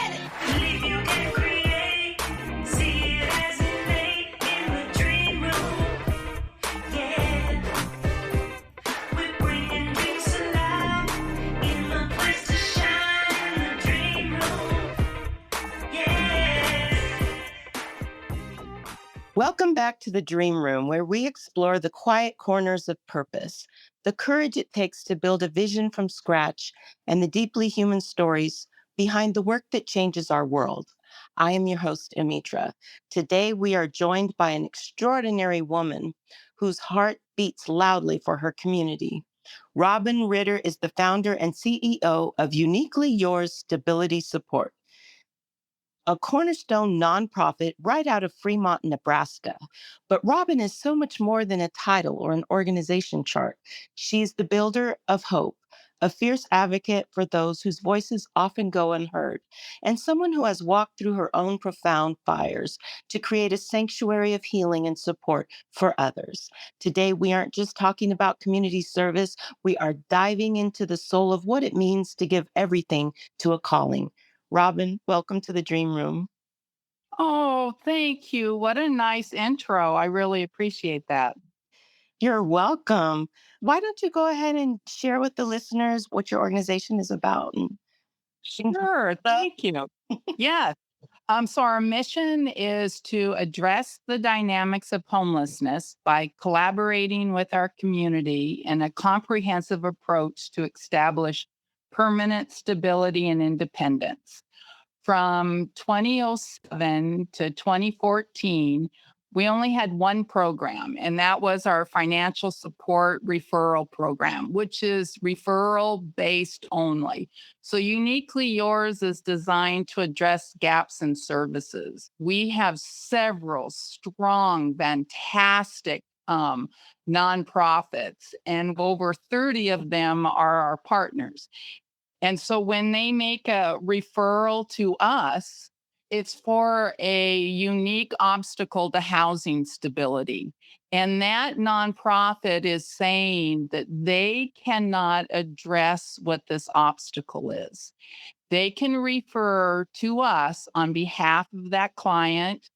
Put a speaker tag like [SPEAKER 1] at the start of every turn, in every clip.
[SPEAKER 1] Believe you can create, see it as innate in the dream room. Yeah, we're bringing dreams to life in the place to shine in the dream room. Yeah.
[SPEAKER 2] Welcome back to the Dream Room, where we explore the quiet corners of purpose, the courage it takes to build a vision from scratch, and the deeply human stories behind the work that changes our world. I am your host, Amytra. Today, we are joined by an extraordinary woman whose heart beats loudly for her community. Robin Ritter is the founder and CEO of Uniquely Yours Stability Support, a cornerstone nonprofit right out of Fremont, Nebraska. But Robin is so much more than a title or an organization chart. She's the builder of hope, a fierce advocate for those whose voices often go unheard, and someone who has walked through her own profound fires to create a sanctuary of healing and support for others. Today, we aren't just talking about community service, we are diving into the soul of what it means to give everything to a calling. Robin, welcome to the Dream Room.
[SPEAKER 3] Oh, thank you. What a nice intro. I really appreciate that.
[SPEAKER 2] You're welcome. Why don't you go ahead and share with the listeners what your organization is about and things like
[SPEAKER 3] Sure.
[SPEAKER 2] that?
[SPEAKER 3] Thank you. Yes. So our mission is to address the dynamics of homelessness by collaborating with our community in a comprehensive approach to establish permanent stability and independence. From 2007 to 2014, we only had one program, and that was our financial support referral program, which is referral based only. So, Uniquely Yours is designed to address gaps in services. We have several strong, fantastic nonprofits, and over 30 of them are our partners. And so when they make a referral to us, it's for a unique obstacle to housing stability. And that nonprofit is saying that they cannot address what this obstacle is. They can refer to us on behalf of that client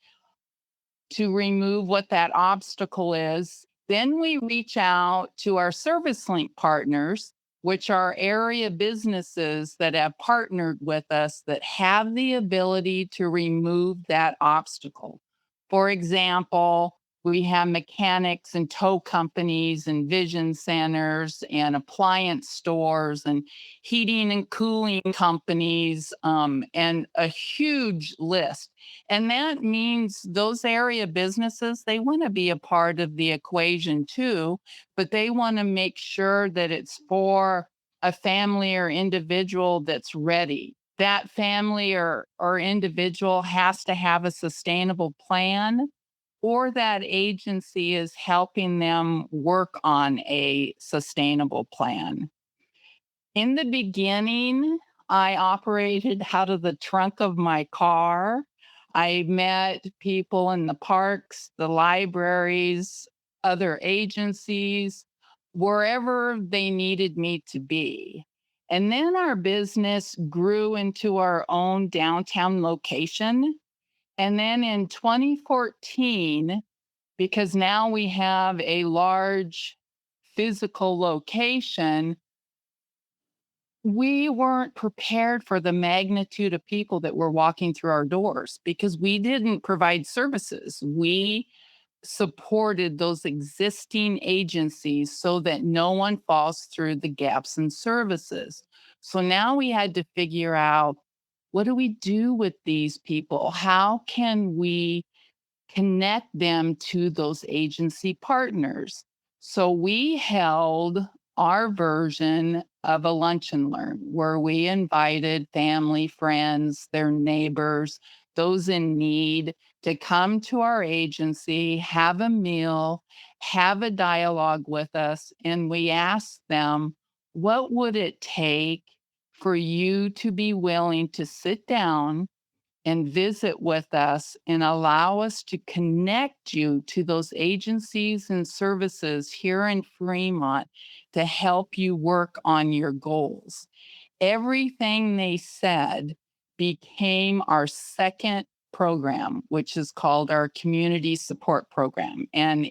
[SPEAKER 3] to remove what that obstacle is. Then we reach out to our service link partners, which are area businesses that have partnered with us that have the ability to remove that obstacle. For example, we have mechanics and tow companies and vision centers and appliance stores and heating and cooling companies, and a huge list. And that means those area businesses, they want to be a part of the equation too, but they want to make sure that it's for a family or individual that's ready. That family or individual has to have a sustainable plan, or that agency is helping them work on a sustainable plan. In the beginning, I operated out of the trunk of my car. I met people in the parks, the libraries, other agencies, wherever they needed me to be. And then our business grew into our own downtown location. And then in 2014, because now we have a large physical location, we weren't prepared for the magnitude of people that were walking through our doors because we didn't provide services. We supported those existing agencies so that no one falls through the gaps in services. So now we had to figure out, what do we do with these people? How can we connect them to those agency partners? So we held our version of a lunch and learn where we invited family, friends, their neighbors, those in need to come to our agency, have a meal, have a dialogue with us. And we asked them, what would it take for you to be willing to sit down and visit with us and allow us to connect you to those agencies and services here in Fremont to help you work on your goals? Everything they said became our second program, which is called our community support program. And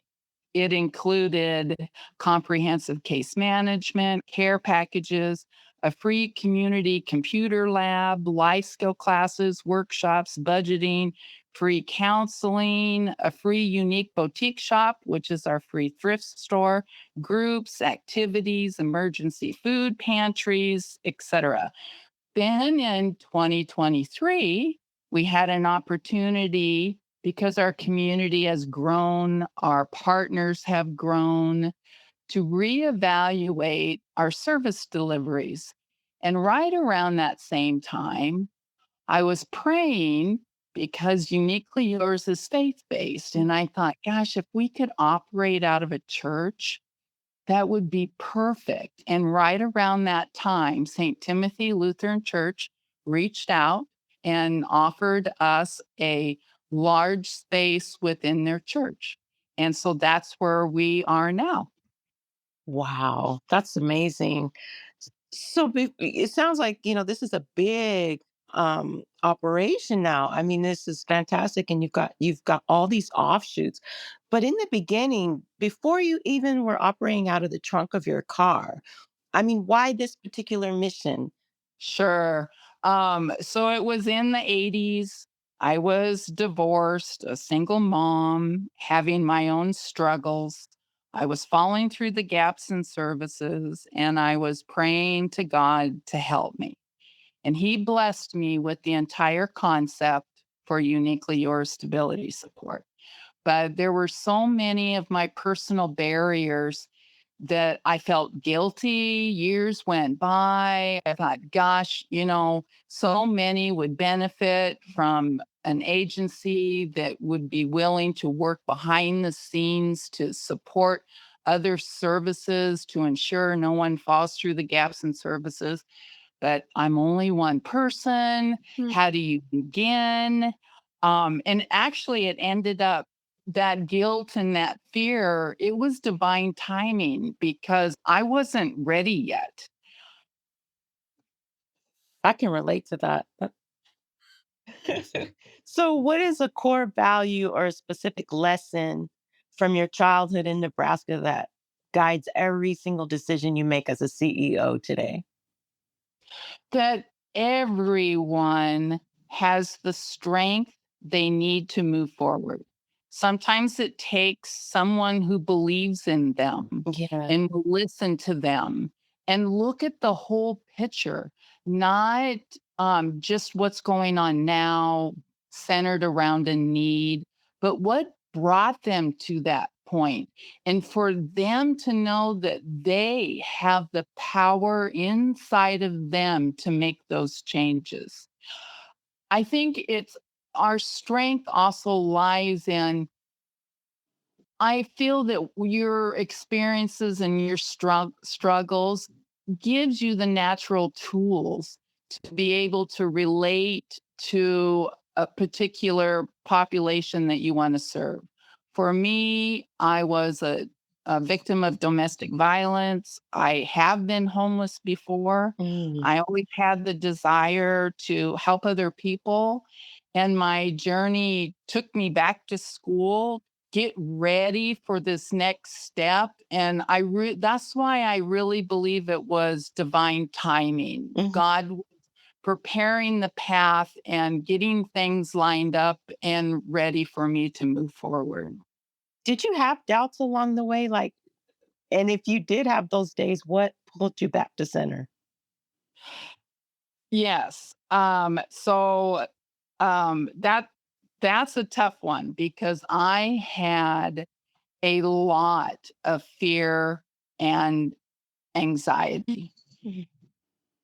[SPEAKER 3] it included comprehensive case management, care packages, a free community computer lab, life skill classes, workshops, budgeting, free counseling, a free unique boutique shop, which is our free thrift store, groups, activities, emergency food pantries, etc. Then in 2023, we had an opportunity because our community has grown, our partners have grown, to reevaluate our service deliveries. And right around that same time, I was praying because Uniquely Yours is faith based. And I thought, gosh, if we could operate out of a church, that would be perfect. And right around that time, St. Timothy Lutheran Church reached out and offered us a large space within their church. And so that's where we are now.
[SPEAKER 2] Wow, that's amazing. So it sounds like, this is a big operation now. I mean, this is fantastic and you've got all these offshoots. But in the beginning, before you even were operating out of the trunk of your car, I mean, why this particular mission?
[SPEAKER 3] Sure. So it was in the 80s. I was divorced, a single mom, having my own struggles. I was falling through the gaps in services and I was praying to God to help me. And He blessed me with the entire concept for Uniquely Yours stability support. But there were so many of my personal barriers that I felt guilty. Years went by. I thought, gosh, so many would benefit from an agency that would be willing to work behind the scenes to support other services to ensure no one falls through the gaps in services. But I'm only one person.
[SPEAKER 2] Hmm.
[SPEAKER 3] How do you begin? And actually, it ended up that guilt and that fear, it was divine timing because I wasn't ready yet.
[SPEAKER 2] I can relate to that. So, what is a core value or a specific lesson from your childhood in Nebraska that guides every single decision you make as a CEO today?
[SPEAKER 3] That everyone has the strength they need to move forward. Sometimes it takes someone who believes in them
[SPEAKER 2] Yeah.
[SPEAKER 3] and will listen to them and look at the whole picture, not just what's going on now, centered around a need, but what brought them to that point. And for them to know that they have the power inside of them to make those changes. I think it's our strength also lies in I feel that your experiences and your struggles gives you the natural tools to be able to relate to a particular population that you want to serve. For me, I was a victim of domestic violence. I have been homeless before.
[SPEAKER 2] Mm.
[SPEAKER 3] I always had the desire to help other people. And my journey took me back to school, get ready for this next step. And that's why I really believe it was divine timing.
[SPEAKER 2] Mhm.
[SPEAKER 3] God was preparing the path and getting things lined up and ready for me to move forward.
[SPEAKER 2] Did you have doubts along the way? And if you did have those days, what pulled you back to center?
[SPEAKER 3] Yes. That's a tough one because I had a lot of fear and anxiety.
[SPEAKER 2] Mhm.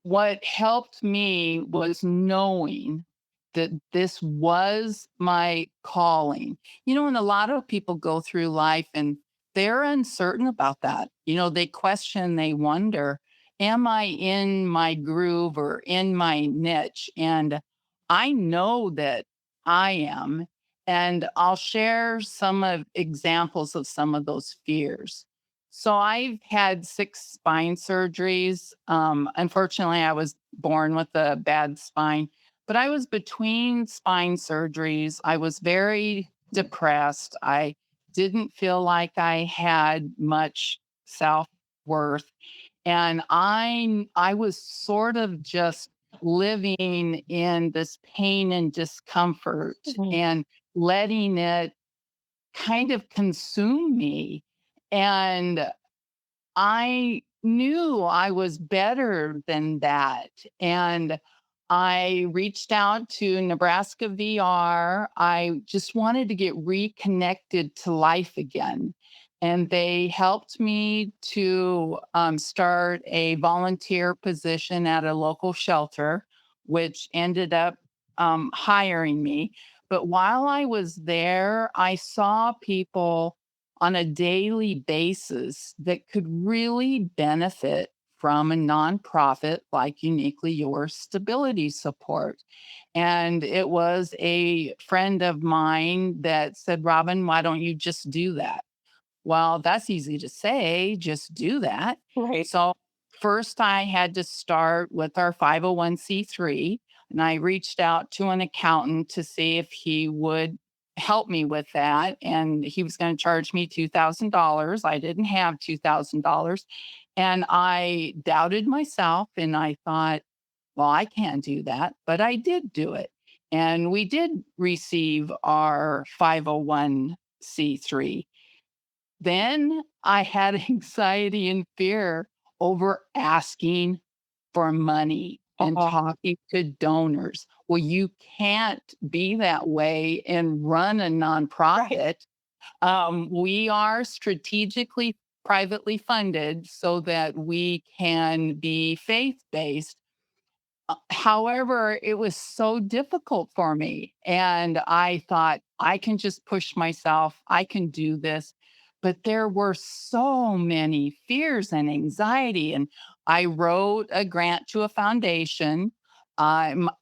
[SPEAKER 3] What helped me was knowing that this was my calling. And a lot of people go through life and they're uncertain about that. They question, they wonder, am I in my groove or in my niche? And I know that I am. And I'll share some of examples of some of those fears. So I've had 6 spine surgeries. Unfortunately, I was born with a bad spine, but I was between spine surgeries. I was very depressed. I didn't feel like I had much self-worth. And I was sort of just living in this pain and discomfort
[SPEAKER 2] Mhm.
[SPEAKER 3] and letting it kind of consume me. And I knew I was better than that. And I reached out to Nebraska VR. I just wanted to get reconnected to life again. And they helped me to start a volunteer position at a local shelter, which ended up hiring me. But while I was there, I saw people on a daily basis that could really benefit from a nonprofit like Uniquely Yours Stability Support. And it was a friend of mine that said, Robin, why don't you just do that? Well, that's easy to say, just do that.
[SPEAKER 2] Right.
[SPEAKER 3] So, first, I had to start with our 501(c)(3, and I reached out to an accountant to see if he would help me with that. And he was going to charge me $2,000. I didn't have $2,000. And I doubted myself and I thought, well, I can't do that. But I did do it. And we did receive our 501(c)(3. Then I had anxiety and fear over asking for money and
[SPEAKER 2] Oh,
[SPEAKER 3] talking to donors. Well, you can't be that way and run a
[SPEAKER 2] right.
[SPEAKER 3] nonprofit. We are strategically privately funded so that we can be faith based. However, it was so difficult for me, and I thought, "I can just push myself, I can do this." But there were so many fears and anxiety, and I wrote a grant to a foundation.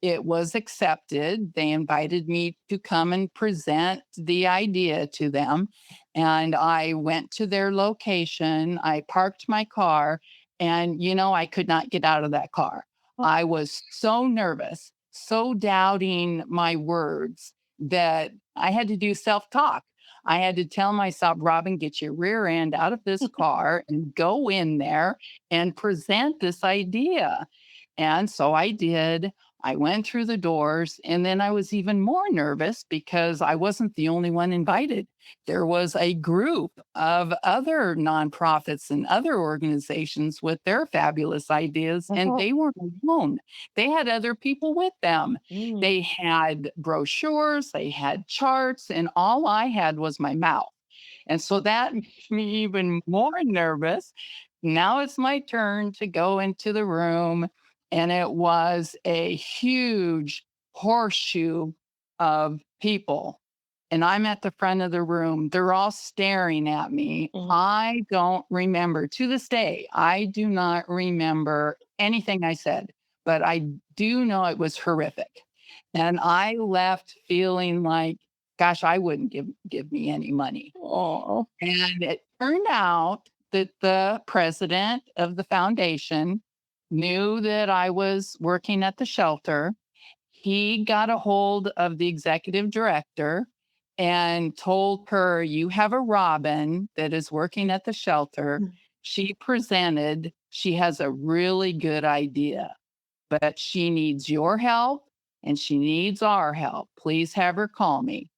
[SPEAKER 3] It was accepted. They invited me to come and present the idea to them, and I went to their location. I parked my car, and, I could not get out of that car.
[SPEAKER 2] Oh,
[SPEAKER 3] I was so nervous, so doubting my words that I had to do self talk. I had to tell myself, Robin, get your rear end out of this car and go in there and present this idea. And so I did. I went through the doors, and then I was even more nervous because I wasn't the only one invited. There was a group of other nonprofits and other organizations with their fabulous ideas, and
[SPEAKER 2] oh,
[SPEAKER 3] they weren't alone. They had other people with them.
[SPEAKER 2] mm,
[SPEAKER 3] They had brochures, they had charts, and all I had was my mouth. And so that made me even more nervous. Now it's my turn to go into the room, and it was a huge horseshoe of people. And I'm at the front of the room. They're all staring at me.
[SPEAKER 2] mm,
[SPEAKER 3] I don't remember, to this day, I do not remember anything I said, but I do know it was horrific. And I left feeling like, gosh, I wouldn't give me any money.
[SPEAKER 2] oh,
[SPEAKER 3] And it turned out that the president of the foundation knew that I was working at the shelter. He got a hold of the executive director and told her, "You have a Robin that is working at the shelter.
[SPEAKER 2] mm,
[SPEAKER 3] She presented, she has a really good idea, but she needs your help and she needs our help. Please have her call me."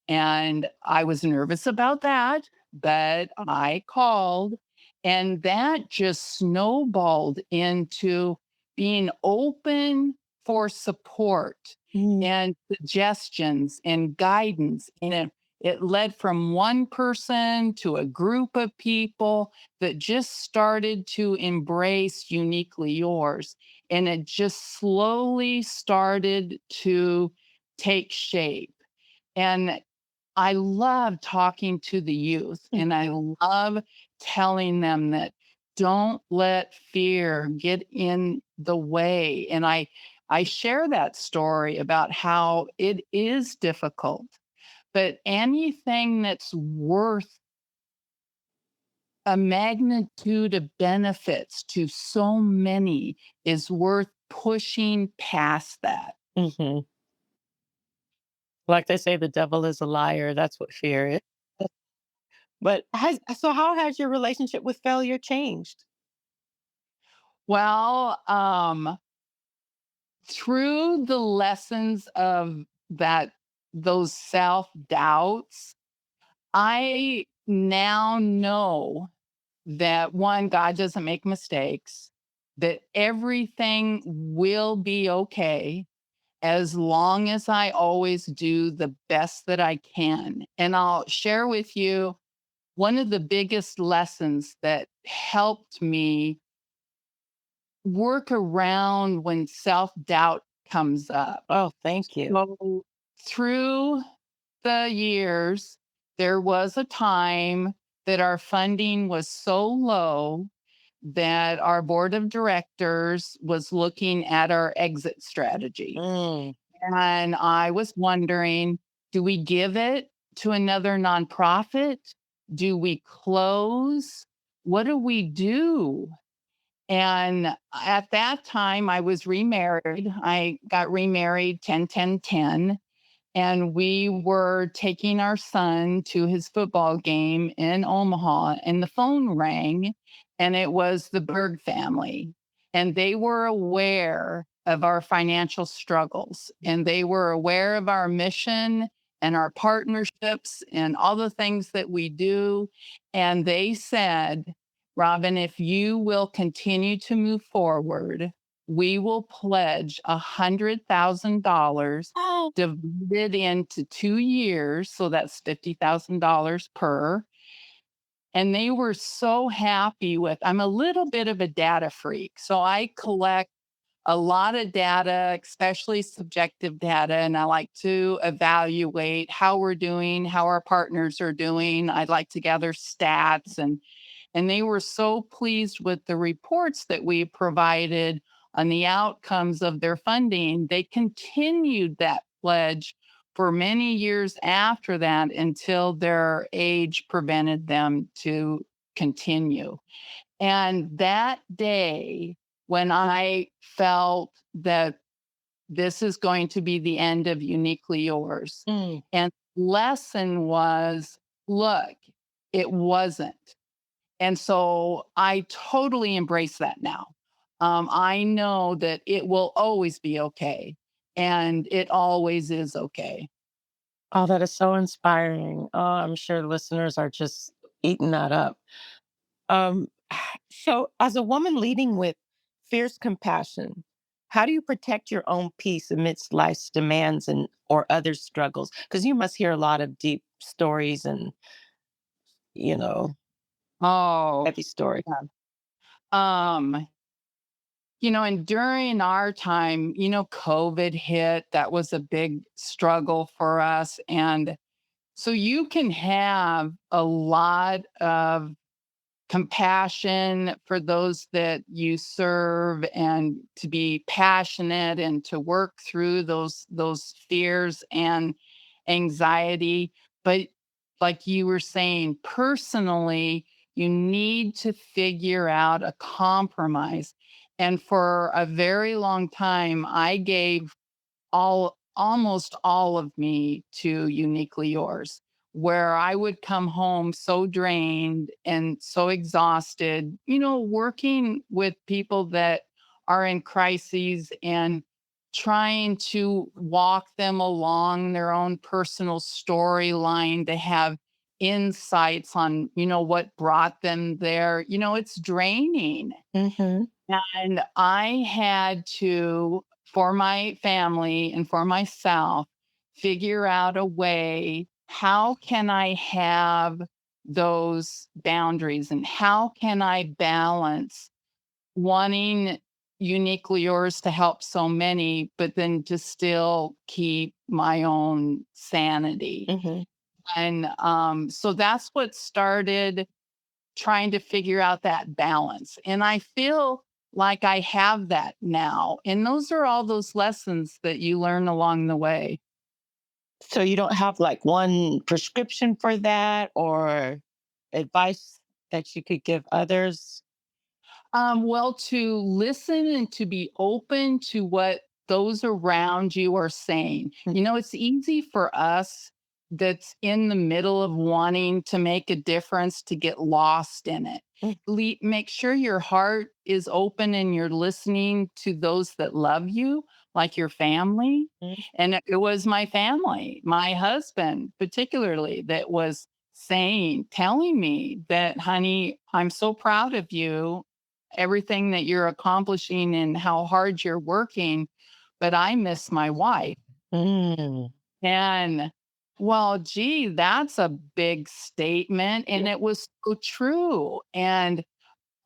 [SPEAKER 3] And I was nervous about that, but I called, and that just snowballed into being open for support
[SPEAKER 2] mm,
[SPEAKER 3] and suggestions and guidance. And it led from one person to a group of people that just started to embrace Uniquely Yours. And it just slowly started to take shape. And I love talking to the youth,
[SPEAKER 2] mm.
[SPEAKER 3] and I love telling them that don't let fear get in the way. And I share that story about how it is difficult, but anything that's worth a magnitude of benefits to so many is worth pushing past that.
[SPEAKER 2] Hmm. Like they say, the devil is a liar. That's what fear is. But how has your relationship with failure changed?
[SPEAKER 3] Well, through the lessons of that those self-doubts, I now know that one, God doesn't make mistakes, that everything will be okay as long as I always do the best that I can. And I'll share with you one of the biggest lessons that helped me work around when self doubt comes up.
[SPEAKER 2] Oh, thank you.
[SPEAKER 3] So, through the years, there was a time that our funding was so low that our board of directors was looking at our exit strategy.
[SPEAKER 2] Mm.
[SPEAKER 3] And I was wondering, do we give it to another nonprofit? Do we close? What do we do? And at that time, I was remarried. I got remarried 10, 10, 10. And we were taking our son to his football game in Omaha, and the phone rang, and it was the Berg family. And they were aware of our financial struggles, and they were aware of our mission and our partnerships and all the things that we do. And they said, Robin, if you will continue to move forward, we will pledge $100,000
[SPEAKER 2] Oh.
[SPEAKER 3] divided into 2 years, so that's $50,000 per, and they were so happy with I'm a little bit of a data freak, so I collect a lot of data, especially subjective data, and I like to evaluate how we're doing, how our partners are doing. I like to gather stats and they were so pleased with the reports that we provided on the outcomes of their funding. They continued that pledge for many years after that until their age prevented them to continue. And that day, when I felt that this is going to be the end of Uniquely Yours,
[SPEAKER 2] Mm.
[SPEAKER 3] and lesson was, look, it wasn't. And so I totally embrace that now. I know that it will always be okay. And it always is okay.
[SPEAKER 2] Oh, that is so inspiring. Oh, I'm sure listeners are just eating that up. Um, so, as a woman leading with fierce compassion, how do you protect your own peace amidst life's demands and or others' struggles? Because you must hear a lot of deep stories and you know
[SPEAKER 3] Oh,
[SPEAKER 2] heavy stories.
[SPEAKER 3] yeah. Um, and during our time, COVID hit. That was a big struggle for us. And so you can have a lot of compassion for those that you serve and to be passionate and to work through those fears and anxiety, but like you were saying, personally you need to figure out a compromise. And for a very long time I gave almost all of me to Uniquely Yours, where I would come home so drained and so exhausted, working with people that are in crises and trying to walk them along their own personal storyline to have insights on, what brought them there. It's draining.
[SPEAKER 2] Hmm.
[SPEAKER 3] And I had to, for my family and for myself, figure out a way, how can I have those boundaries and how can I balance wanting Uniquely Yours to help so many, but then to still keep my own sanity.
[SPEAKER 2] Hmm.
[SPEAKER 3] And so that's what started trying to figure out that balance. And I feel like I have that now. And those are all those lessons that you learn along the way.
[SPEAKER 2] So you don't have like one prescription for that or advice that you could give others?
[SPEAKER 3] Well, to listen and to be open to what those around you are saying. You know, it's easy for us that's in the middle of wanting to make a difference to get lost in it. Make sure your heart is open and you're listening to those that love you, like your family.
[SPEAKER 2] Mhm.
[SPEAKER 3] And it was my family, my husband, particularly, that was telling me that, honey, I'm so proud of you, everything that you're accomplishing and how hard you're working, but I miss my wife.
[SPEAKER 2] Mm.
[SPEAKER 3] And well, gee, that's a big statement. And it was so true. And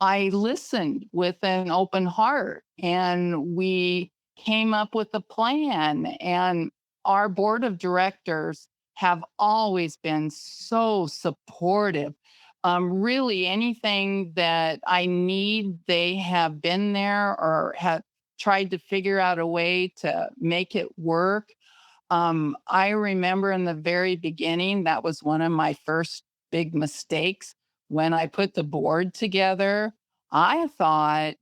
[SPEAKER 3] I listened with an open heart and we came up with a plan. And our board of directors have always been so supportive. Really, anything that I need, they have been there or have tried to figure out a way to make it work. I remember in the very beginning, that was one of my first big mistakes when I put the board together. I thought,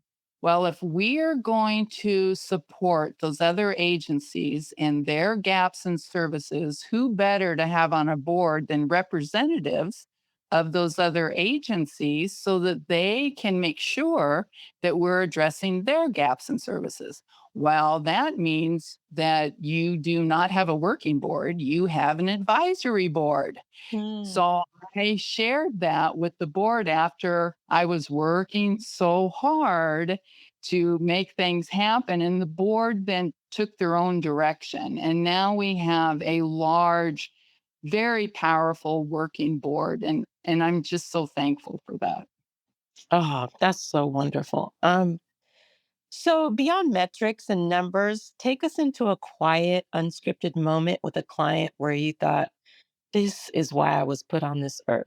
[SPEAKER 3] well, if we are going to support those other agencies and their gaps in services, who better to have on a board than representatives of those other agencies so that they can make sure that we're addressing their gaps in services? Well, that means that you do not have a working board, you have an advisory board.
[SPEAKER 2] Mm.
[SPEAKER 3] So I shared that with the board after I was working so hard to make things happen. And the board then took their own direction. And now we have a large, very powerful working board. And I'm just so thankful for that.
[SPEAKER 2] Oh, that's so wonderful. So beyond metrics and numbers, take us into a quiet, unscripted moment with a client where you thought, this is why I was put on this earth.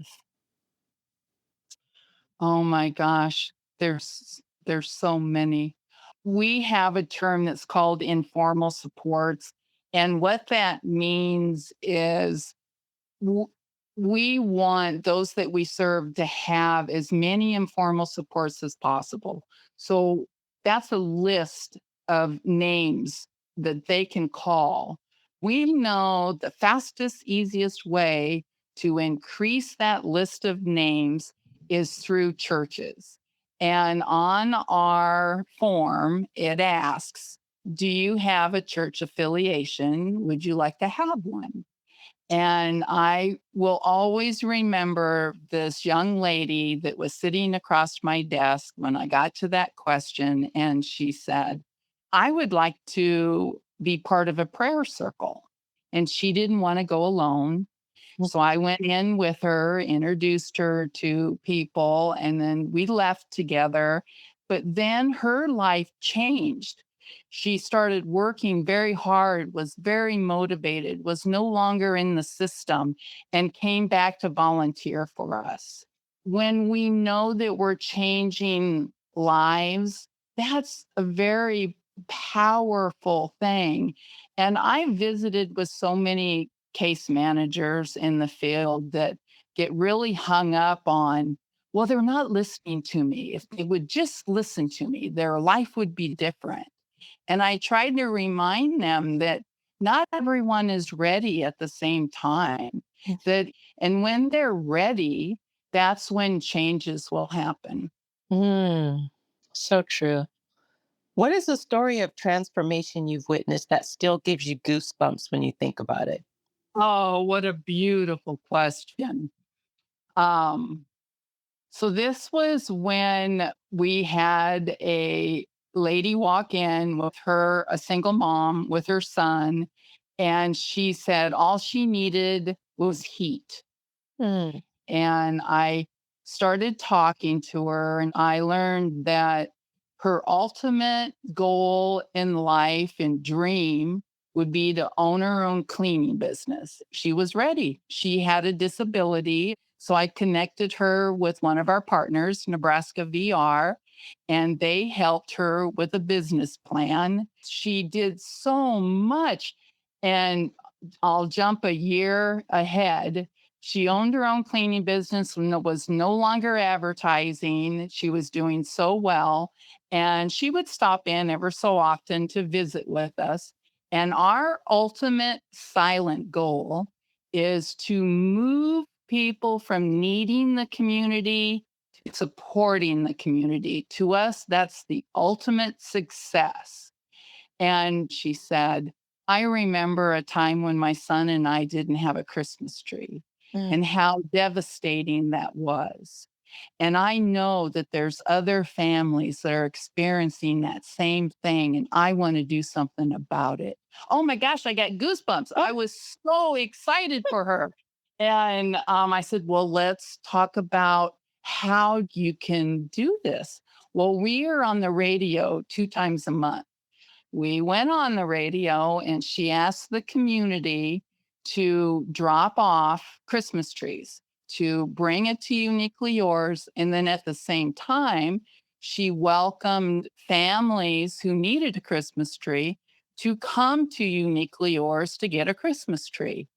[SPEAKER 3] Oh my gosh, there's so many. We have a term that's called informal supports, and what that means is w- we want those that we serve to have as many informal supports as possible. So that's a list of names that they can call. We know the fastest, easiest way to increase that list of names is through churches. And on our form, it asks, do you have a church affiliation? Would you like to have one? And I will always remember this young lady that was sitting across my desk when I got to that question. And she said, I would like to be part of a prayer circle. And she didn't want to go alone. So I went in with her, introduced her to people, and then we left together. But then her life changed. She started working very hard, was very motivated, was no longer in the system, and came back to volunteer for us. When we know that we're changing lives, that's a very powerful thing. And I visited with so many case managers in the field that get really hung up on, well, they're not listening to me. If they would just listen to me, their life would be different. And I tried to remind them that not everyone is ready at the same time. That and when they're ready, that's when changes will happen.
[SPEAKER 2] Mm. So true. What is a story of transformation you've witnessed that still gives you goosebumps when you think about it?
[SPEAKER 3] Oh, what a beautiful question. Um, So this was when we had a lady walk in with her, a single mom with her son, and she said all she needed was heat.
[SPEAKER 2] Mm.
[SPEAKER 3] And I started talking to her, and I learned that her ultimate goal in life and dream would be to own her own cleaning business. She was ready. She had a disability. So I connected her with one of our partners, Nebraska VR, and they helped her with a business plan. She did so much. And I'll jump a year ahead. She owned her own cleaning business and was no longer advertising. She was doing so well. And she would stop in ever so often to visit with us. And our ultimate silent goal is to move people from needing the community to supporting the community. To us, that's the ultimate success. And she said, I remember a time when my son and I didn't have a Christmas tree
[SPEAKER 2] Mm.
[SPEAKER 3] and how devastating that was. And I know that there's other families that are experiencing that same thing, and I want to do something about it. Oh my gosh, I got goosebumps. I was so excited for her. And I said, well, let's talk about how you can do this. Well, we are on the radio 2 times a month. We went on the radio and she asked the community to drop off Christmas trees, to bring it to Uniquely Yours. And then at the same time, she welcomed families who needed a Christmas tree to come to Uniquely Yours to get a Christmas tree.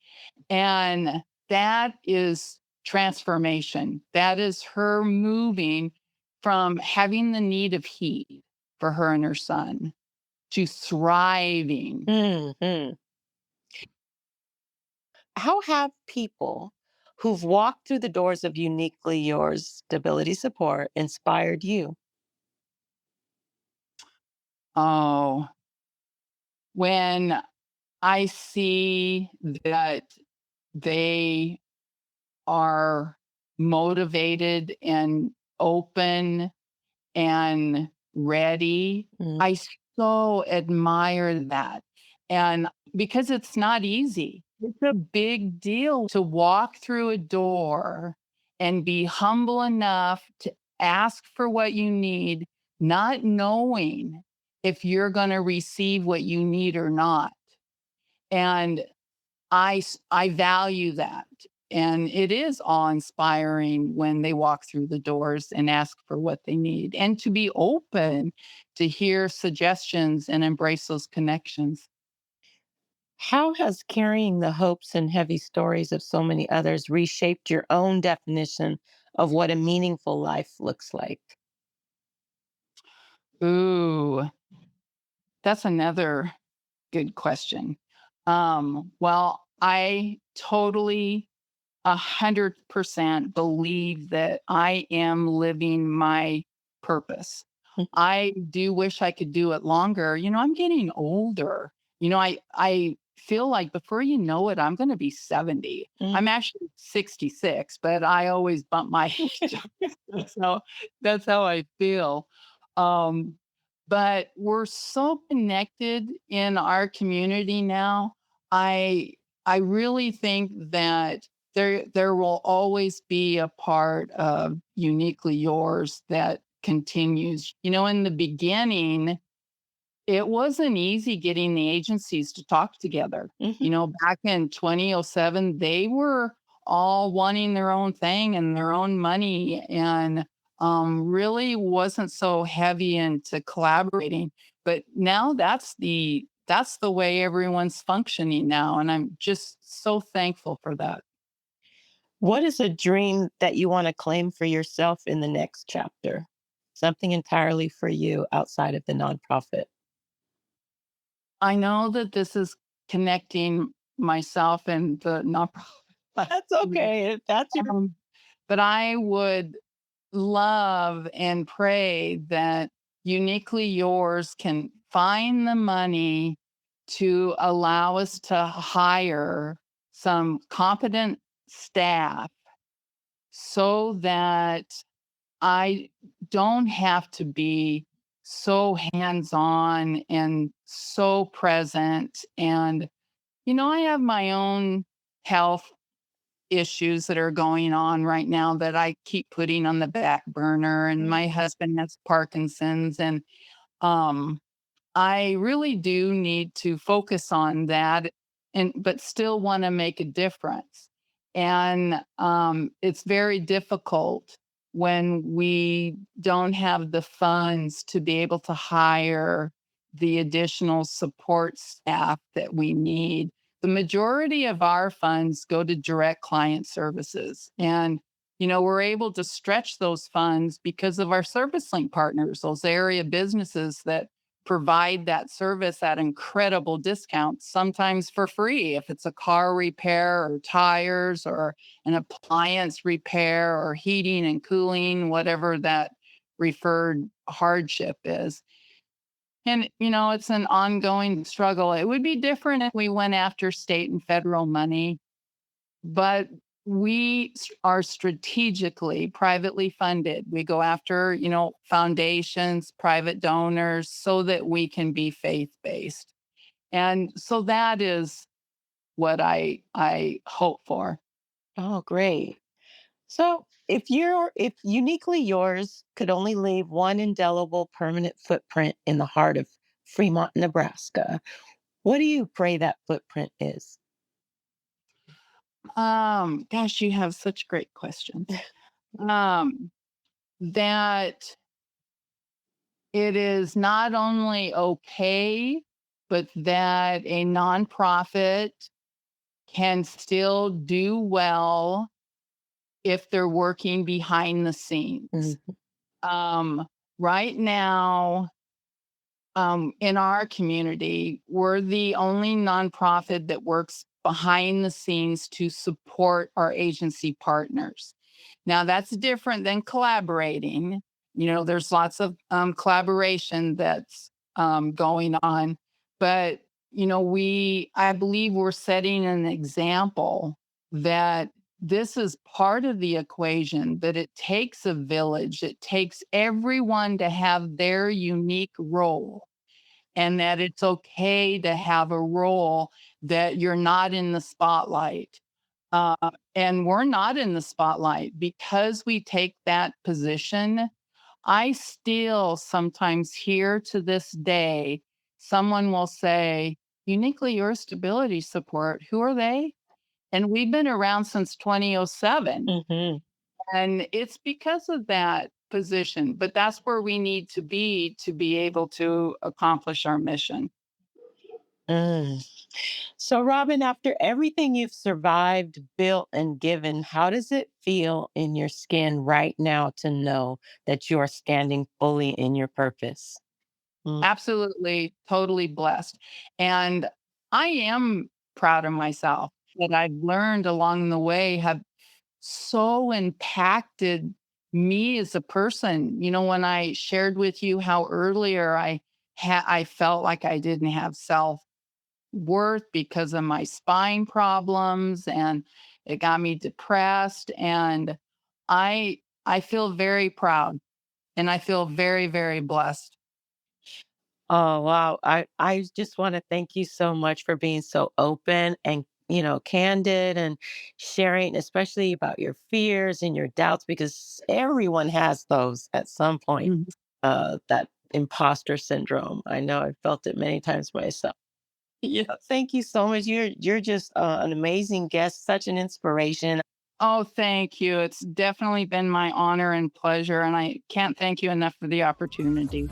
[SPEAKER 3] And that is transformation. That is her moving from having the need of heat for her and her son to thriving.
[SPEAKER 2] Mhm. How have people who've walked through the doors of Uniquely Yours Stability Support inspired you?
[SPEAKER 3] Oh, when I see that they are motivated and open and ready.
[SPEAKER 2] Mm.
[SPEAKER 3] I so admire that. And because it's not easy, it's a big deal to walk through a door and be humble enough to ask for what you need, not knowing if you're going to receive what you need or not. And I value that. And it is awe-inspiring when they walk through the doors and ask for what they need and to be open to hear suggestions and embrace those connections.
[SPEAKER 2] How has carrying the hopes and heavy stories of so many others reshaped your own definition of what a meaningful life looks like?
[SPEAKER 3] Ooh, that's another good question. Well, I totally 100% believe that I am living my purpose.
[SPEAKER 2] Mm.
[SPEAKER 3] I do wish I could do it longer. I'm getting older. I feel like before you know it, I'm going to be 70.
[SPEAKER 2] Mm.
[SPEAKER 3] I'm actually 66, but I always bump my age up. So that's how I feel. Um, but we're so connected in our community now. I I really think that there will always be a part of Uniquely Yours that continues. In the beginning, it wasn't easy getting the agencies to talk together.
[SPEAKER 2] Mhm.
[SPEAKER 3] Back in 2007, they were all wanting their own thing and their own money and really wasn't so heavy into collaborating. But now that's the way everyone's functioning now. And I'm just so thankful for that.
[SPEAKER 2] What is a dream that you want to claim for yourself in the next chapter? Something entirely for you outside of the nonprofit.
[SPEAKER 3] I know that this is connecting myself and the nonprofit.
[SPEAKER 2] That's okay. If that's your
[SPEAKER 3] Um, but I would love and pray that Uniquely Yours can find the money to allow us to hire some competent staff so that I don't have to be so hands on and so present. And, I have my own health issues that are going on right now that I keep putting on the back burner. And
[SPEAKER 2] Mm.
[SPEAKER 3] my husband has Parkinson's. And um, I really do need to focus on that but still want to make a difference. And it's very difficult when we don't have the funds to be able to hire the additional support staff that we need. the majority of our funds go to direct client services. And, we're able to stretch those funds because of our service link partners, those area businesses that provide that service at incredible discounts, sometimes for free if it's a car repair or tires or an appliance repair or heating and cooling, whatever that referred hardship is. And, it's an ongoing struggle. It would be different if we went after state and federal money, but are strategically privately funded. We go after, foundations, private donors, so that we can be faith-based. And so that is what I hope for.
[SPEAKER 2] Oh, great. So, if uniquely yours could only leave one indelible permanent footprint in the heart of Fremont, Nebraska, what do you pray that footprint is?
[SPEAKER 3] Gosh, you have such great questions. Um, that it is not only okay, but that a nonprofit can still do well if they're working behind the scenes.
[SPEAKER 2] Mhm.
[SPEAKER 3] Um, right now, in our community, we're the only nonprofit that works behind the scenes to support our agency partners. Now, that's different than collaborating. There's lots of collaboration that's going on, but I believe we're setting an example that this is part of the equation, that it takes a village, it takes everyone to have their unique role, and that it's okay to have a role that you're not in the spotlight. Uh, and we're not in the spotlight because we take that position. I still sometimes hear to this day, someone will say, uniquely your stability support, who are they? And we've been around since 2007.
[SPEAKER 2] Mhm.
[SPEAKER 3] And it's because of that position, but that's where we need to be able to accomplish our mission.
[SPEAKER 2] Mm. So, Robin, after everything you've survived, built, and given, how does it feel in your skin right now to know that you are standing fully in your purpose? Mm.
[SPEAKER 3] Absolutely, totally blessed. And I am proud of myself that I've learned along the way have so impacted me as a person. When I shared with you how earlier I felt like I didn't have self worth because of my spine problems, and it got me depressed, and I feel very proud, and I feel very, very blessed.
[SPEAKER 2] Oh, wow. I just want to thank you so much for being so open and, candid and sharing, especially about your fears and your doubts, because everyone has those at some point,
[SPEAKER 3] Mhm.
[SPEAKER 2] that imposter syndrome. I know I felt it many times myself.
[SPEAKER 3] Yeah.
[SPEAKER 2] Thank you so much. You're just an amazing guest, such an inspiration.
[SPEAKER 3] Oh, thank you. It's definitely been my honor and pleasure, and I can't thank you enough for the opportunity.